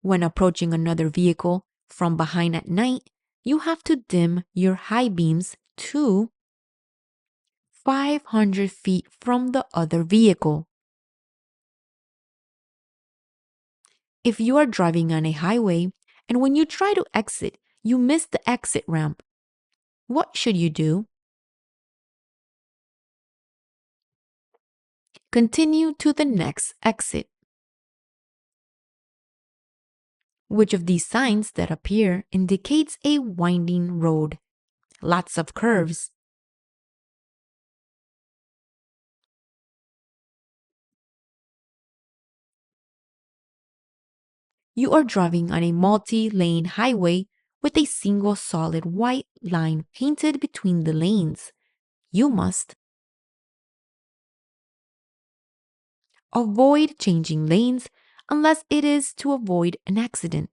When approaching another vehicle from behind at night, you have to dim your high beams to 500 feet from the other vehicle. If you are driving on a highway and when you try to exit, you miss the exit ramp, what should you do? Continue to the next exit. Which of these signs that appear indicates a winding road? Lots of curves. You are driving on a multi-lane highway with a single solid white line painted between the lanes. You must avoid changing lanes unless it is to avoid an accident.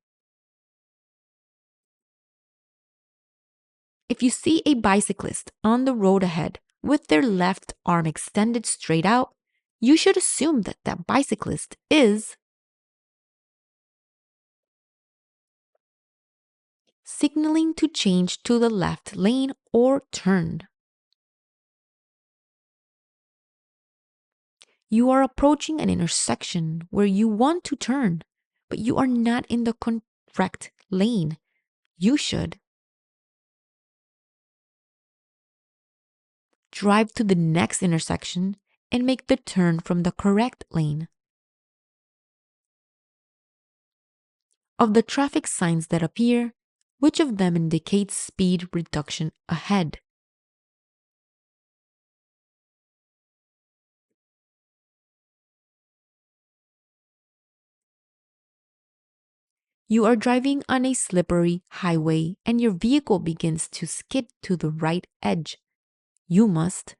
If you see a bicyclist on the road ahead with their left arm extended straight out, you should assume that that bicyclist is signaling to change to the left lane or turn. You are approaching an intersection where you want to turn, but you are not in the correct lane. You should drive to the next intersection and make the turn from the correct lane. Of the traffic signs that appear, which of them indicates speed reduction ahead? You are driving on a slippery highway and your vehicle begins to skid to the right edge. You must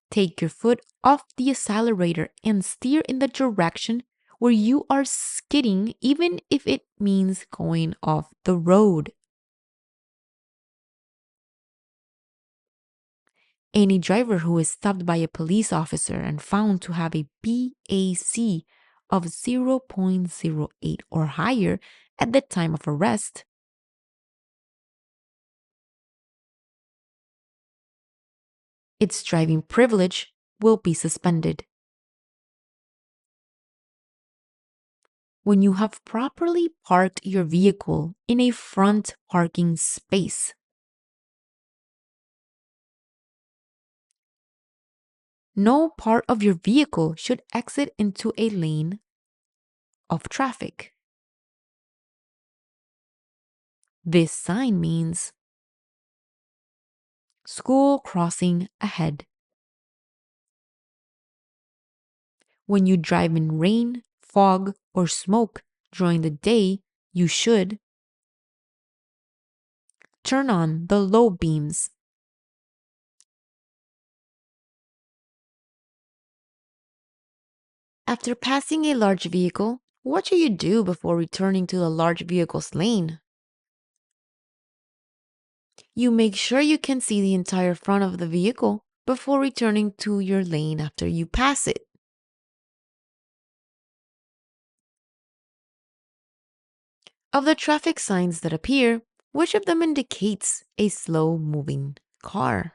take your foot off the accelerator and steer in the direction where you are skidding, even if it means going off the road. Any driver who is stopped by a police officer and found to have a BAC of 0.08 or higher at the time of arrest, its driving privilege will be suspended. When you have properly parked your vehicle in a front parking space, no part of your vehicle should exit into a lane of traffic. This sign means school crossing ahead. When you drive in rain, fog, or smoke during the day, you should turn on the low beams. After passing a large vehicle, what should you do before returning to the large vehicle's lane? You make sure you can see the entire front of the vehicle before returning to your lane after you pass it. Of the traffic signs that appear, which of them indicates a slow moving car?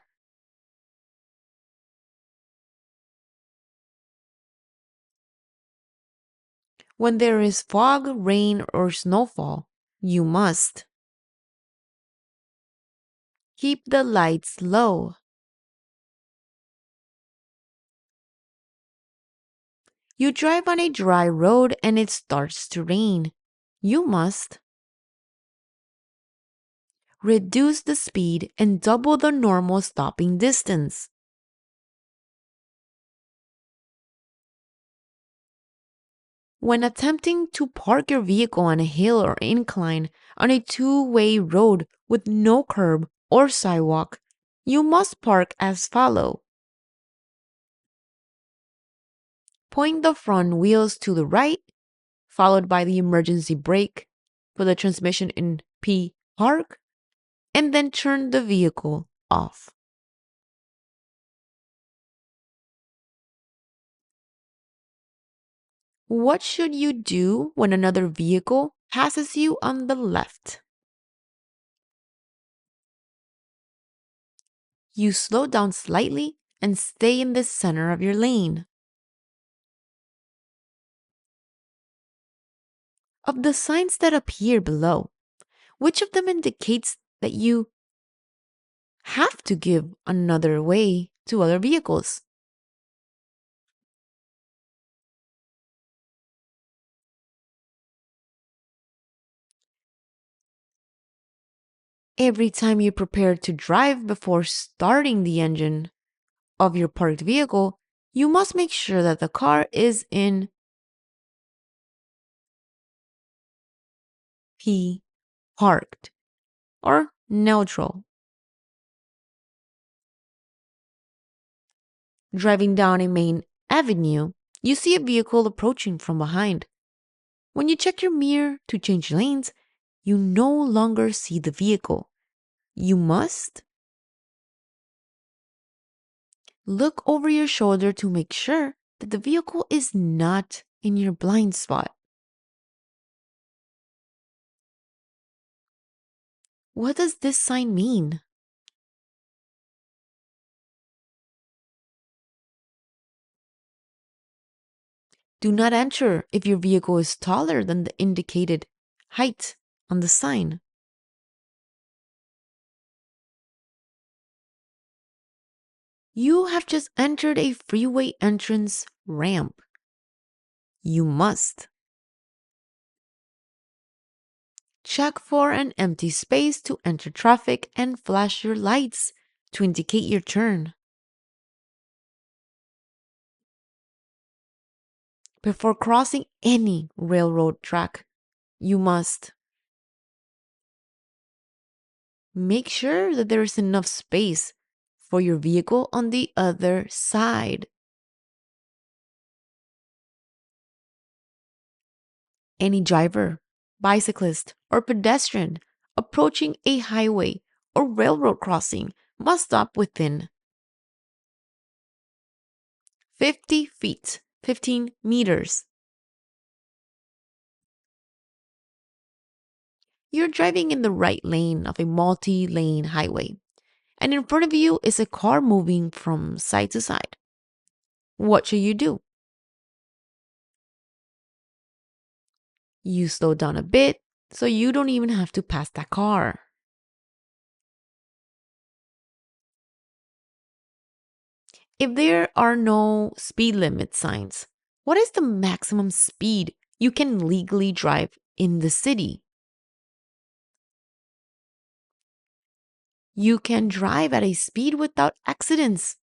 When there is fog, rain, or snowfall, you must keep the lights low. You drive on a dry road and it starts to rain. You must reduce the speed and double the normal stopping distance. When attempting to park your vehicle on a hill or incline on a two-way road with no curb or sidewalk, you must park as follows. Point the front wheels to the right, followed by the emergency brake, put the transmission in P park, and then turn the vehicle off. What should you do when another vehicle passes you on the left? You slow down slightly and stay in the center of your lane. Of the signs that appear below, which of them indicates that you have to give another way to other vehicles? Every time you prepare to drive before starting the engine of your parked vehicle, you must make sure that the car is in P, parked, or neutral. Driving down a main avenue, you see a vehicle approaching from behind. When you check your mirror to change lanes, you no longer see the vehicle. You must look over your shoulder to make sure that the vehicle is not in your blind spot. What does this sign mean? Do not enter if your vehicle is taller than the indicated height on the sign. You have just entered a freeway entrance ramp. You must check for an empty space to enter traffic and flash your lights to indicate your turn. Before crossing any railroad track, you must make sure that there is enough space for your vehicle on the other side. Any driver, bicyclist, or pedestrian approaching a highway or railroad crossing must stop within 50 feet, 15 meters. You're driving in the right lane of a multi lane highway, and in front of you is a car moving from side to side. What should you do? You slow down a bit so you don't even have to pass that car. If there are no speed limit signs, what is the maximum speed you can legally drive in the city? You can drive at a speed without accidents.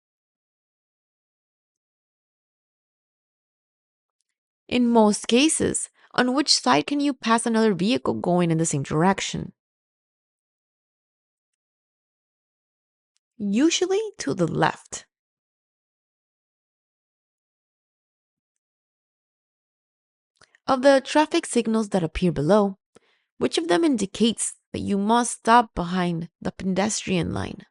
In most cases, on which side can you pass another vehicle going in the same direction? Usually to the left. Of the traffic signals that appear below, which of them indicates that you must stop behind the pedestrian line?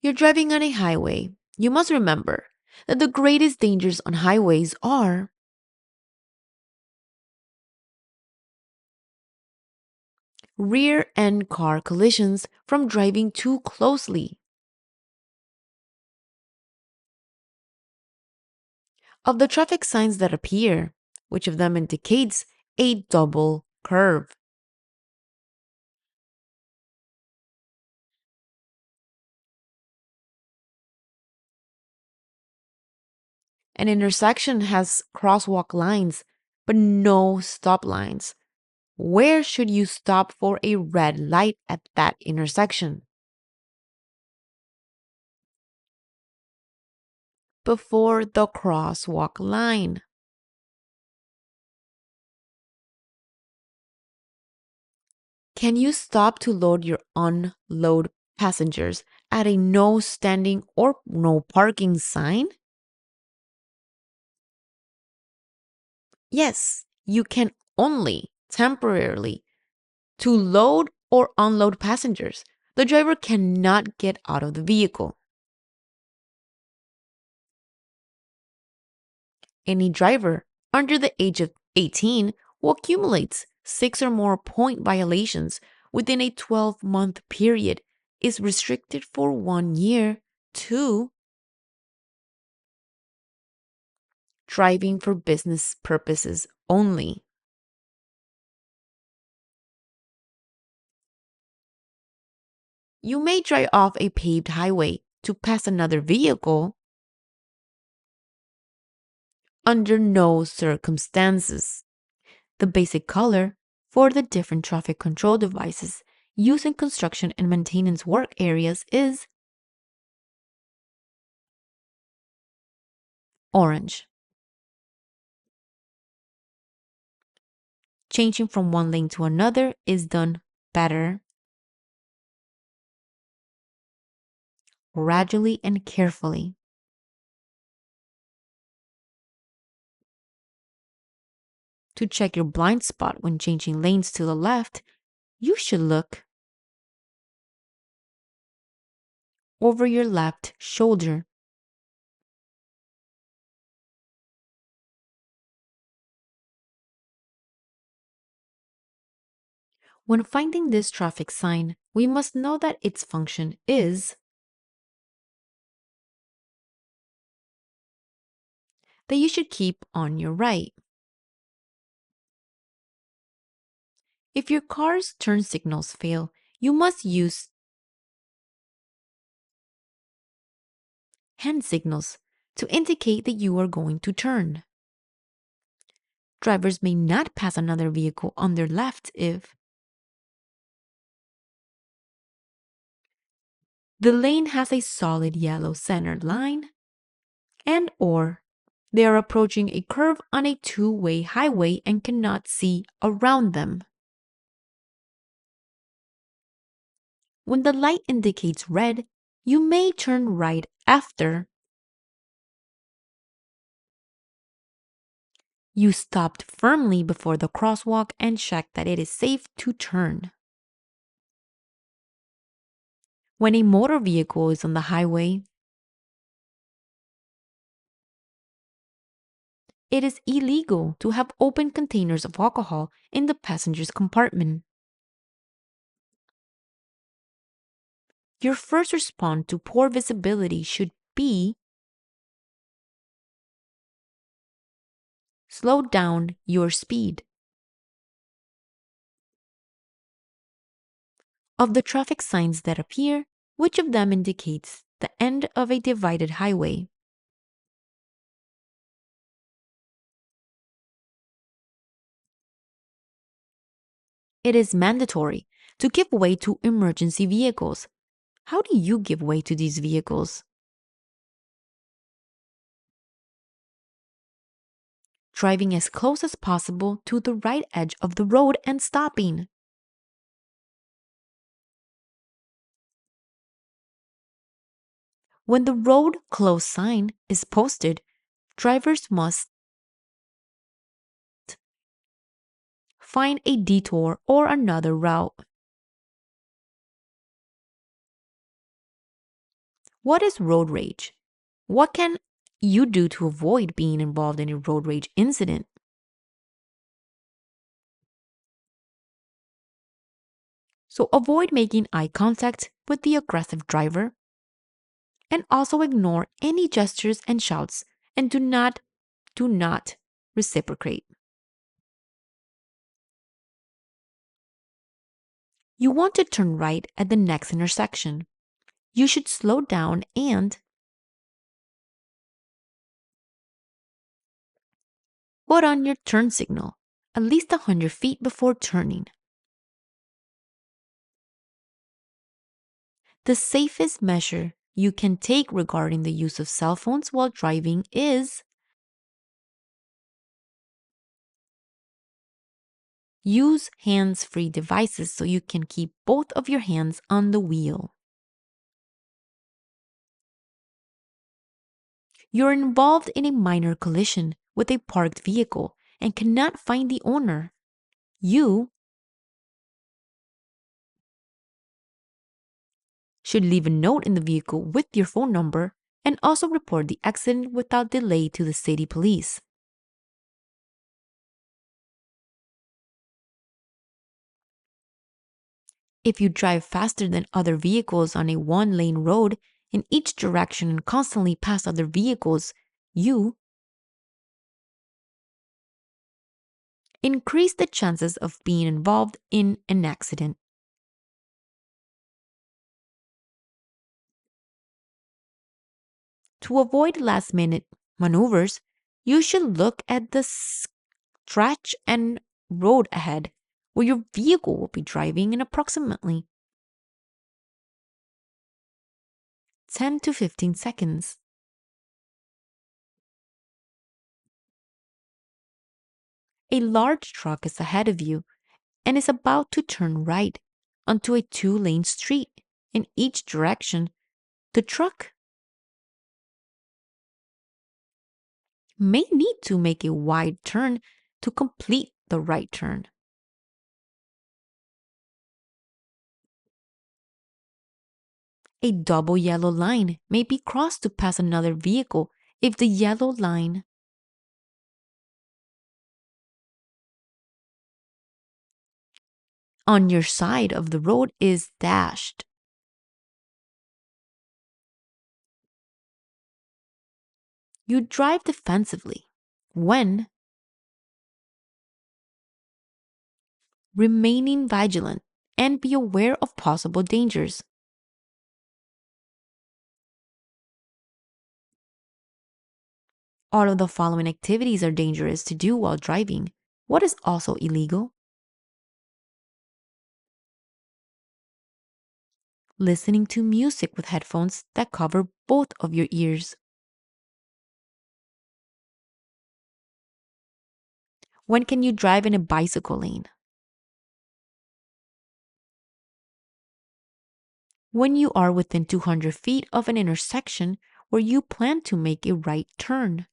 You're driving on a highway. You must remember that the greatest dangers on highways are rear end car collisions from driving too closely. Of the traffic signs that appear, which of them indicates a double curve? An intersection has crosswalk lines, but no stop lines. Where should you stop for a red light at that intersection? Before the crosswalk line. Can you stop to load your unload passengers at a no standing or no parking sign? Yes, you can only temporarily to load or unload passengers. The driver cannot get out of the vehicle. Any driver under the age of 18 who accumulates 6 or more point violations within a 12-month period is restricted for 1 year to driving for business purposes only. You may drive off a paved highway to pass another vehicle under no circumstances. The basic color for the different traffic control devices used in construction and maintenance work areas is orange. Changing from one lane to another is done better, gradually and carefully. To check your blind spot when changing lanes to the left, you should look over your left shoulder. When finding this traffic sign, we must know that its function is that you should keep on your right. If your car's turn signals fail, you must use hand signals to indicate that you are going to turn. Drivers may not pass another vehicle on their left if the lane has a solid yellow centered line and or they are approaching a curve on a two-way highway and cannot see around them. When the light indicates red, you may turn right after you stopped firmly before the crosswalk and check that it is safe to turn. When a motor vehicle is on the highway, it is illegal to have open containers of alcohol in the passenger's compartment. Your first response to poor visibility should be slow down your speed. Of the traffic signs that appear, which of them indicates the end of a divided highway? It is mandatory to give way to emergency vehicles. How do you give way to these vehicles? Driving as close as possible to the right edge of the road and stopping. When the road close sign is posted, drivers must find a detour or another route. What is road rage? What can you do to avoid being involved in a road rage incident? So avoid making eye contact with the aggressive driver and also ignore any gestures and shouts and do not reciprocate. You want to turn right at the next intersection. You should slow down and put on your turn signal at least 100 feet before turning. The safest measure you can take regarding the use of cell phones while driving is use hands-free devices so you can keep both of your hands on the wheel. You're involved in a minor collision with a parked vehicle and cannot find the owner. You should leave a note in the vehicle with your phone number and also report the accident without delay to the city police. If you drive faster than other vehicles on a one-lane road in each direction and constantly pass other vehicles, you increase the chances of being involved in an accident. To avoid last-minute maneuvers, you should look at the stretch and road ahead where your vehicle will be driving in approximately 10 to 15 seconds. A large truck is ahead of you and is about to turn right onto a two-lane street in each direction. The truck may need to make a wide turn to complete the right turn. A double yellow line may be crossed to pass another vehicle if the yellow line on your side of the road is dashed. You drive defensively when remaining vigilant and be aware of possible dangers. All of the following activities are dangerous to do while driving. What is also illegal? Listening to music with headphones that cover both of your ears. When can you drive in a bicycle lane? When you are within 200 feet of an intersection where you plan to make a right turn.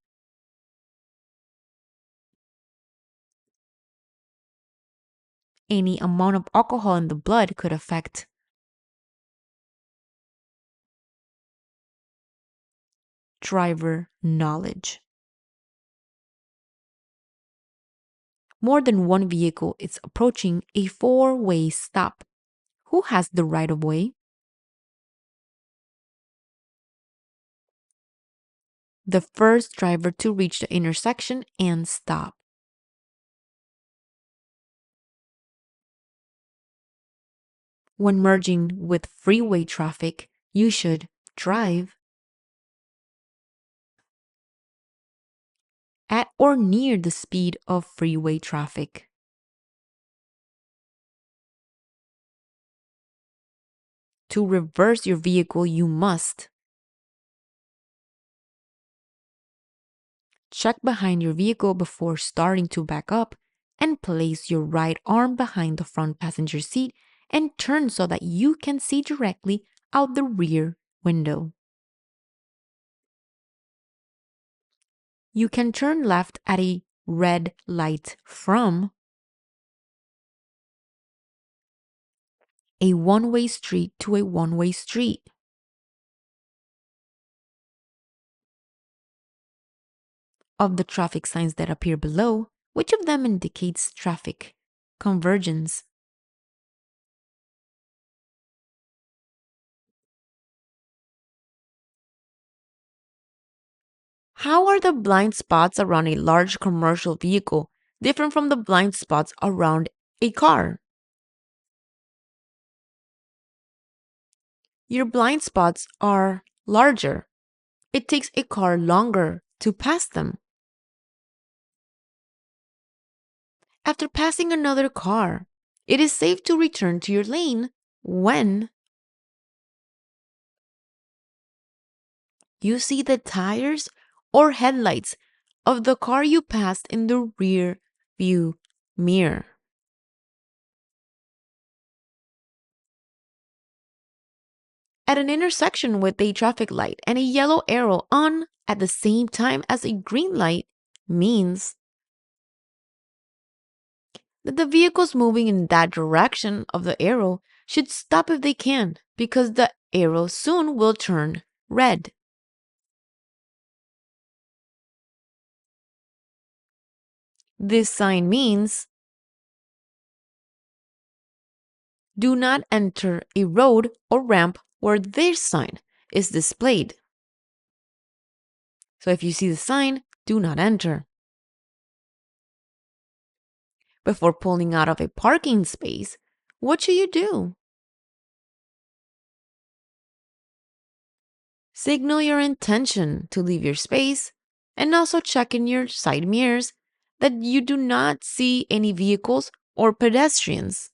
Any amount of alcohol in the blood could affect driver knowledge. More than one vehicle is approaching a four-way stop. Who has the right of way? The first driver to reach the intersection and stop. When merging with freeway traffic, you should drive at or near the speed of freeway traffic. To reverse your vehicle, you must check behind your vehicle before starting to back up and place your right arm behind the front passenger seat and turn so that you can see directly out the rear window. You can turn left at a red light from a one-way street to a one-way street. Of the traffic signs that appear below, which of them indicates traffic convergence? How are the blind spots around a large commercial vehicle different from the blind spots around a car? Your blind spots are larger. It takes a car longer to pass them. After passing another car, it is safe to return to your lane when you see the tires or headlights of the car you passed in the rear view mirror. At an intersection with a traffic light and a yellow arrow on at the same time as a green light means that the vehicles moving in that direction of the arrow should stop if they can because the arrow soon will turn red. This sign means do not enter a road or ramp where this sign is displayed. So if you see the sign, do not enter. Before pulling out of a parking space, what should you do? Signal your intention to leave your space and also check in your side mirrors that you do not see any vehicles or pedestrians.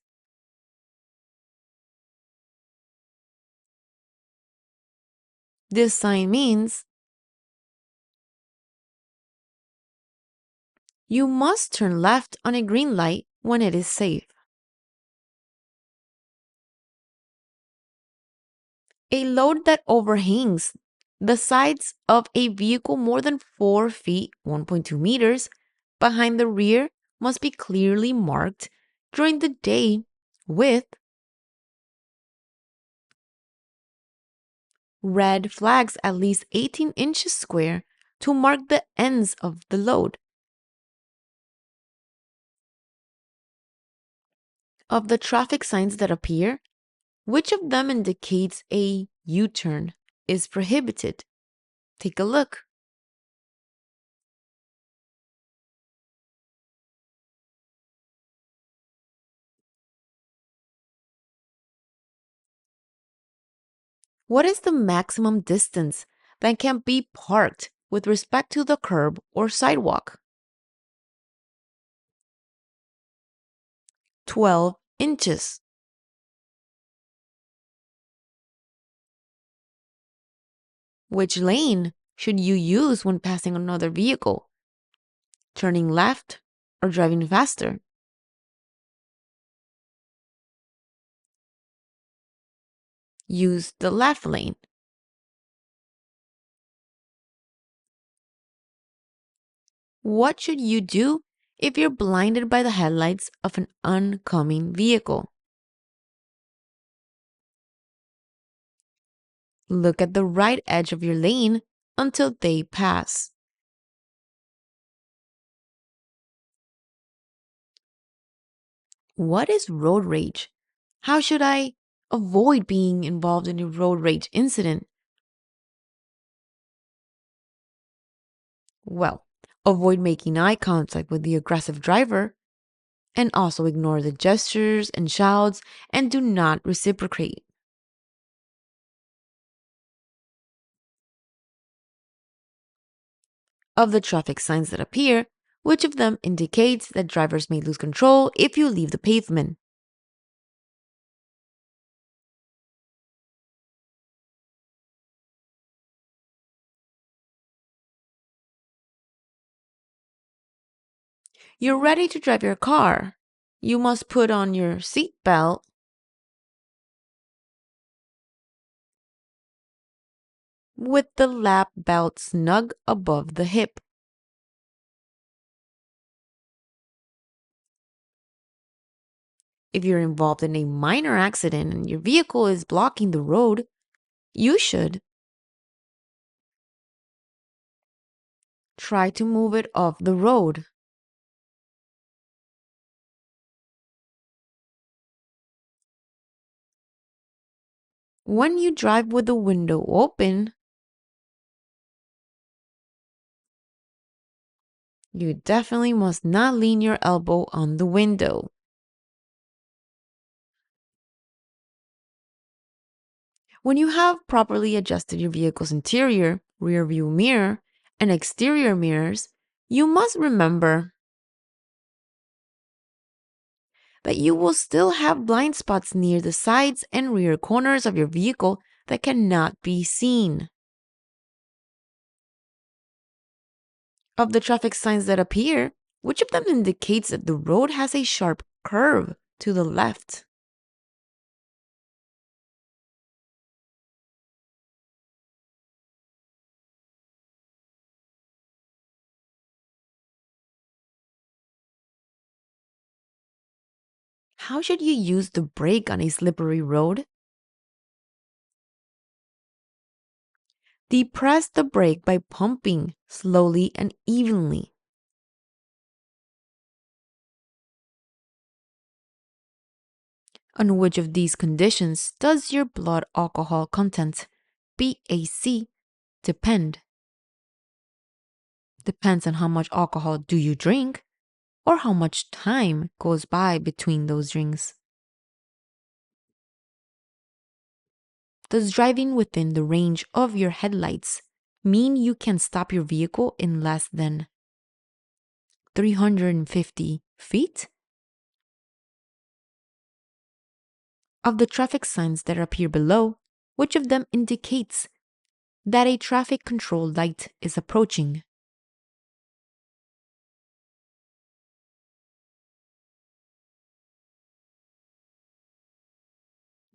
This sign means you must turn left on a green light when it is safe. A load that overhangs the sides of a vehicle more than 4 feet, 1.2 meters, behind the rear must be clearly marked during the day with red flags at least 18 inches square to mark the ends of the load. Of the traffic signs that appear, which of them indicates a U-turn is prohibited? Take a look. What is the maximum distance that can be parked with respect to the curb or sidewalk? 12 inches. Which lane should you use when passing another vehicle? Turning left or driving faster? Use the left lane. What should you do if you're blinded by the headlights of an oncoming vehicle? Look at the right edge of your lane until they pass. What is road rage? How should I avoid being involved in a road rage incident? Well, avoid making eye contact with the aggressive driver and also ignore the gestures and shouts and do not reciprocate. Of the traffic signs that appear, which of them indicates that drivers may lose control if you leave the pavement? You're ready to drive your car. You must put on your seatbelt, with the lap belt snug above the hip. If you're involved in a minor accident and your vehicle is blocking the road, you should try to move it off the road. When you drive with the window open, you definitely must not lean your elbow on the window. When you have properly adjusted your vehicle's interior, rear view mirror, and exterior mirrors, you must remember that you will still have blind spots near the sides and rear corners of your vehicle that cannot be seen. Of the traffic signs that appear, which of them indicates that the road has a sharp curve to the left? How should you use the brake on a slippery road? Depress the brake by pumping slowly and evenly. On which of these conditions does your blood alcohol content, BAC, depend? Depends on how much alcohol do you drink or how much time goes by between those drinks. Does driving within the range of your headlights mean you can stop your vehicle in less than 350 feet? Of the traffic signs that appear below, which of them indicates that a traffic control light is approaching?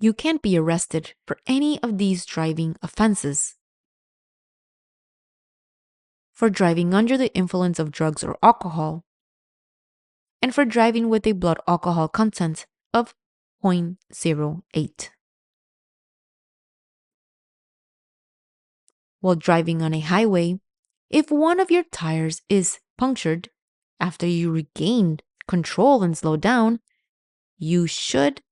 You can't be arrested for any of these driving offenses. For driving under the influence of drugs or alcohol, and for driving with a blood alcohol content of 0.08. While driving on a highway, if one of your tires is punctured after you regained control and slow down, you should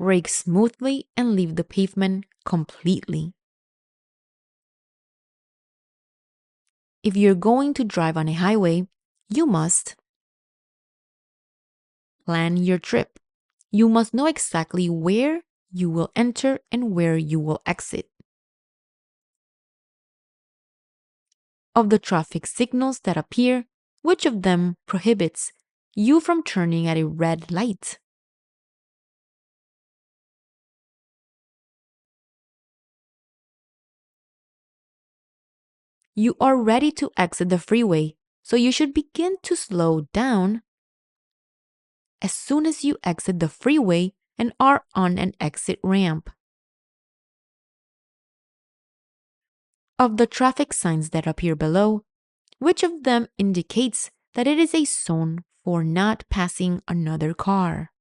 brake smoothly and leave the pavement completely. If you're going to drive on a highway, you must plan your trip. You must know exactly where you will enter and where you will exit. Of the traffic signals that appear, which of them prohibits you from turning at a red light? You are ready to exit the freeway, so you should begin to slow down as soon as you exit the freeway and are on an exit ramp. Of the traffic signs that appear below, which of them indicates that it is a zone for not passing another car?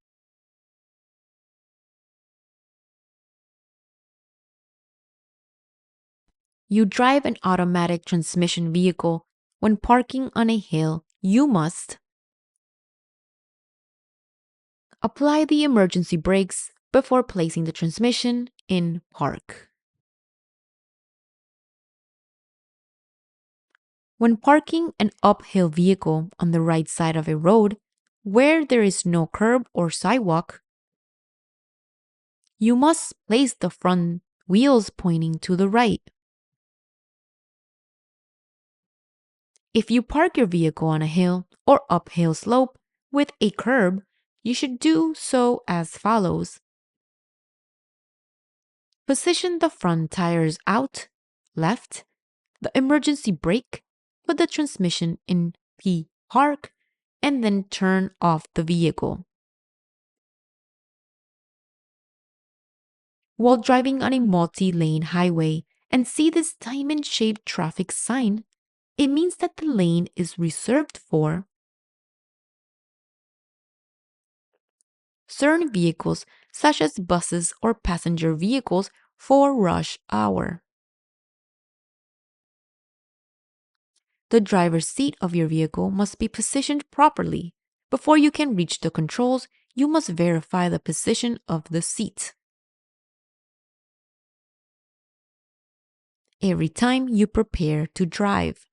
You drive an automatic transmission vehicle. When parking on a hill, you must apply the emergency brakes before placing the transmission in park. When parking an uphill vehicle on the right side of a road where there is no curb or sidewalk, you must place the front wheels pointing to the right. If you park your vehicle on a hill or uphill slope with a curb, you should do so as follows. Position the front tires out, left, the emergency brake, put the transmission in P park, and then turn off the vehicle. While driving on a multi-lane highway and see this diamond-shaped traffic sign, it means that the lane is reserved for certain vehicles such as buses or passenger vehicles for rush hour. The driver's seat of your vehicle must be positioned properly. Before you can reach the controls, you must verify the position of the seat. Every time you prepare to drive.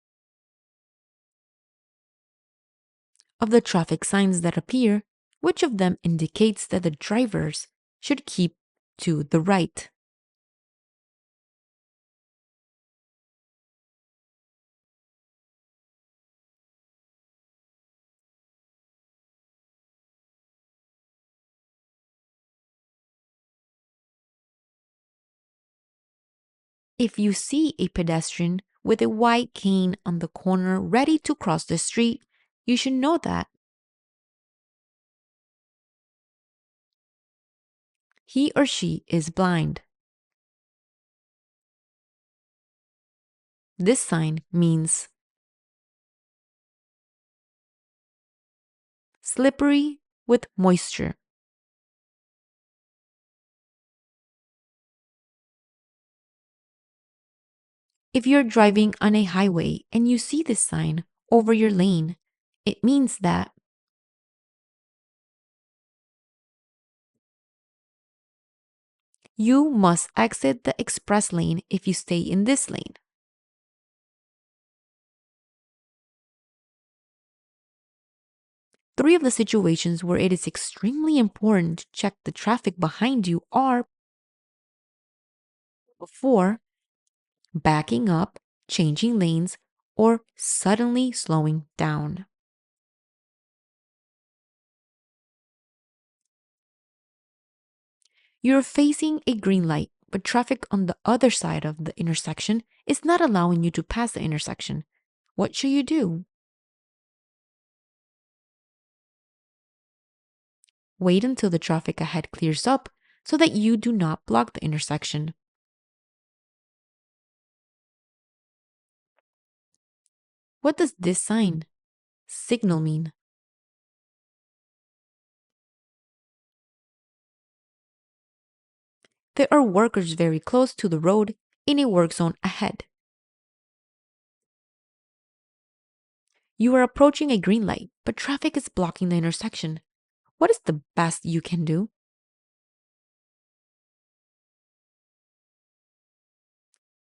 Of the traffic signs that appear, which of them indicates that the drivers should keep to the right? If you see a pedestrian with a white cane on the corner ready to cross the street, you should know that he or she is blind. This sign means slippery with moisture. If you're driving on a highway and you see this sign over your lane, it means that you must exit the express lane if you stay in this lane. Three of the situations where it is extremely important to check the traffic behind you are before backing up, changing lanes, or suddenly slowing down. You're facing a green light, but traffic on the other side of the intersection is not allowing you to pass the intersection. What should you do? Wait until the traffic ahead clears up so that you do not block the intersection. What does this sign, signal, mean? There are workers very close to the road in a work zone ahead. You are approaching a green light, but traffic is blocking the intersection. What is the best you can do?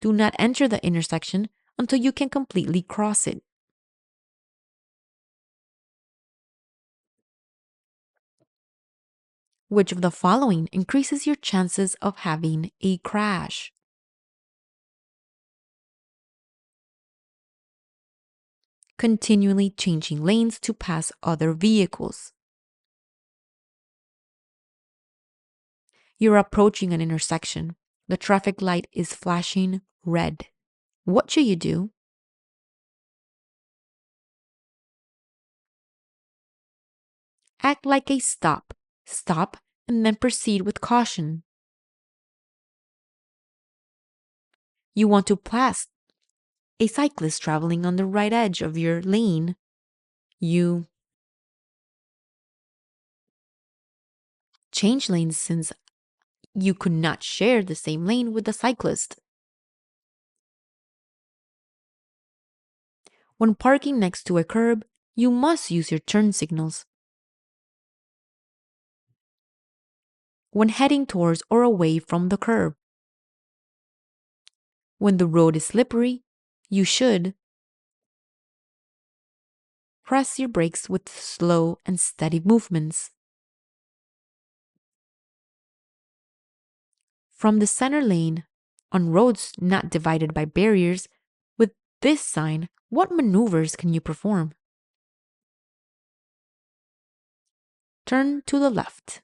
Do not enter the intersection until you can completely cross it. Which of the following increases your chances of having a crash? Continually changing lanes to pass other vehicles. You're approaching an intersection. The traffic light is flashing red. What should you do? Act like a stop. Stop and then proceed with caution. You want to pass a cyclist traveling on the right edge of your lane. You change lanes since you could not share the same lane with the cyclist. When parking next to a curb, you must use your turn signals. When heading towards or away from the curb. When the road is slippery, you should press your brakes with slow and steady movements. From the center lane, on roads not divided by barriers, with this sign, what maneuvers can you perform? Turn to the left.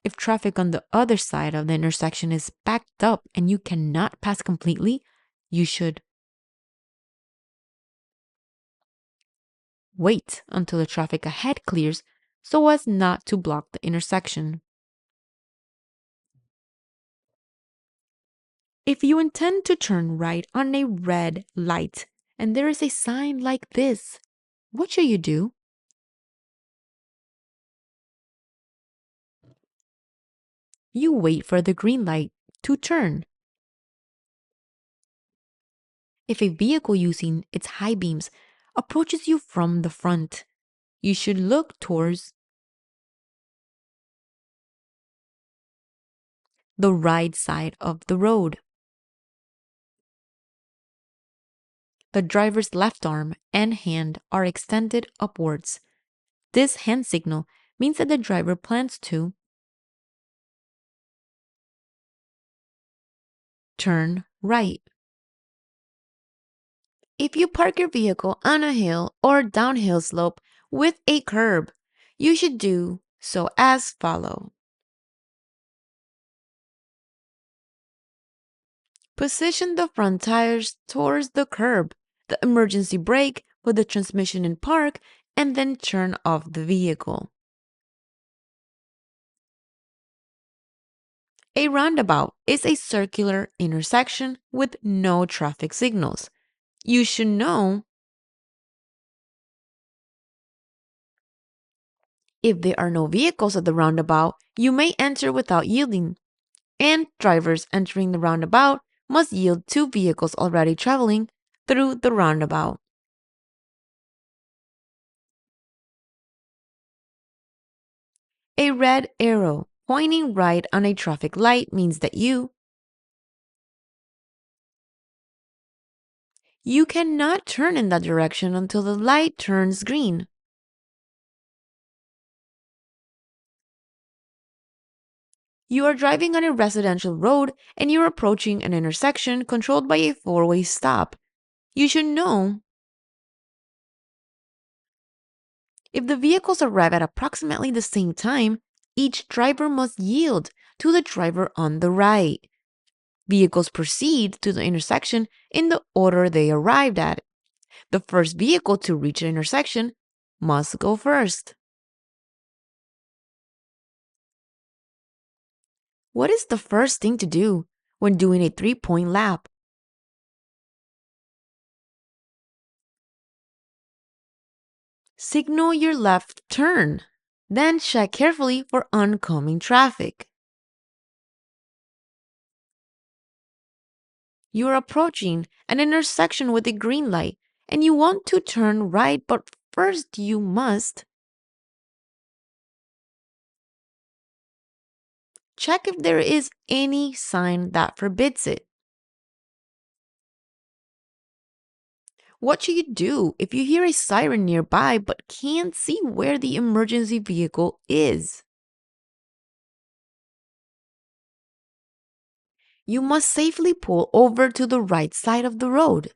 If traffic on the other side of the intersection is backed up and you cannot pass completely, you should wait until the traffic ahead clears so as not to block the intersection. If you intend to turn right on a red light and there is a sign like this, what should you do? You wait for the green light to turn. If a vehicle using its high beams approaches you from the front, you should look towards the right side of the road. The driver's left arm and hand are extended upwards. This hand signal means that the driver plans to turn right. If you park your vehicle on a hill or downhill slope with a curb, you should do so as follow. Position the front tires towards the curb, the emergency brake, put the transmission in park, and then turn off the vehicle. A roundabout is a circular intersection with no traffic signals. You should know If there are no vehicles at the roundabout, you may enter without yielding, and drivers entering the roundabout must yield to vehicles already traveling through the roundabout. A red arrow pointing right on a traffic light means that you cannot turn in that direction until the light turns green. You are driving on a residential road and you're approaching an intersection controlled by a four-way stop. You should know if the vehicles arrive at approximately the same time, each driver must yield to the driver on the right. Vehicles proceed to the intersection in the order they arrived at. The first vehicle to reach the intersection must go first. What is the first thing to do when doing a 3-point lap? Signal your left turn. Then check carefully for oncoming traffic. You are approaching an intersection with a green light and you want to turn right, but first you must check if there is any sign that forbids it. What should you do if you hear a siren nearby but can't see where the emergency vehicle is? You must safely pull over to the right side of the road.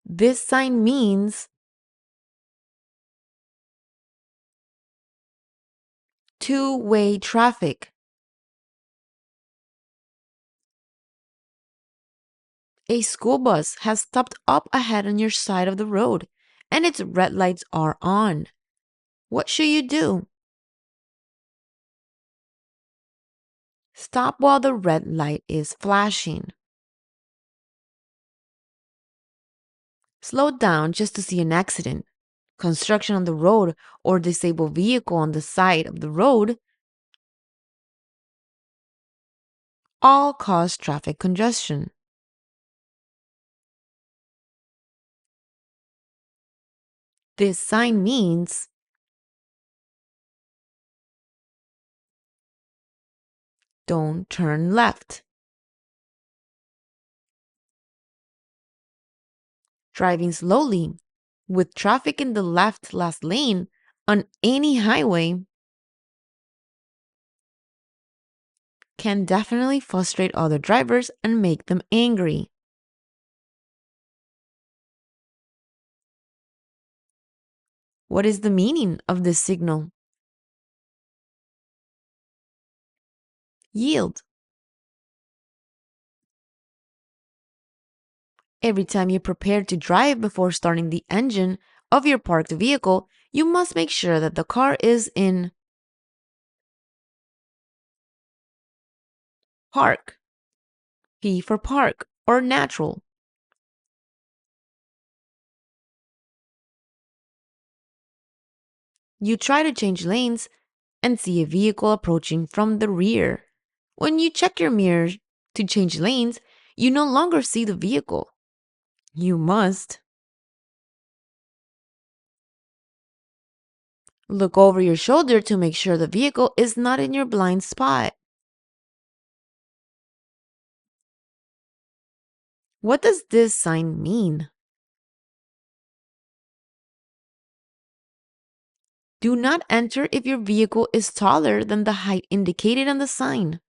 This sign means two-way traffic. A school bus has stopped up ahead on your side of the road and its red lights are on. What should you do? Stop while the red light is flashing. Slow down just to see an accident, construction on the road, or disabled vehicle on the side of the road all cause traffic congestion. This sign means don't turn left. Driving slowly with traffic in the left last lane on any highway can definitely frustrate other drivers and make them angry. What is the meaning of this signal? Yield. Every time you prepare to drive before starting the engine of your parked vehicle, you must make sure that the car is in park, P for park, or natural. You try to change lanes and see a vehicle approaching from the rear. When you check your mirror to change lanes, you no longer see the vehicle. You must look over your shoulder to make sure the vehicle is not in your blind spot. What does this sign mean? Do not enter if your vehicle is taller than the height indicated on the sign.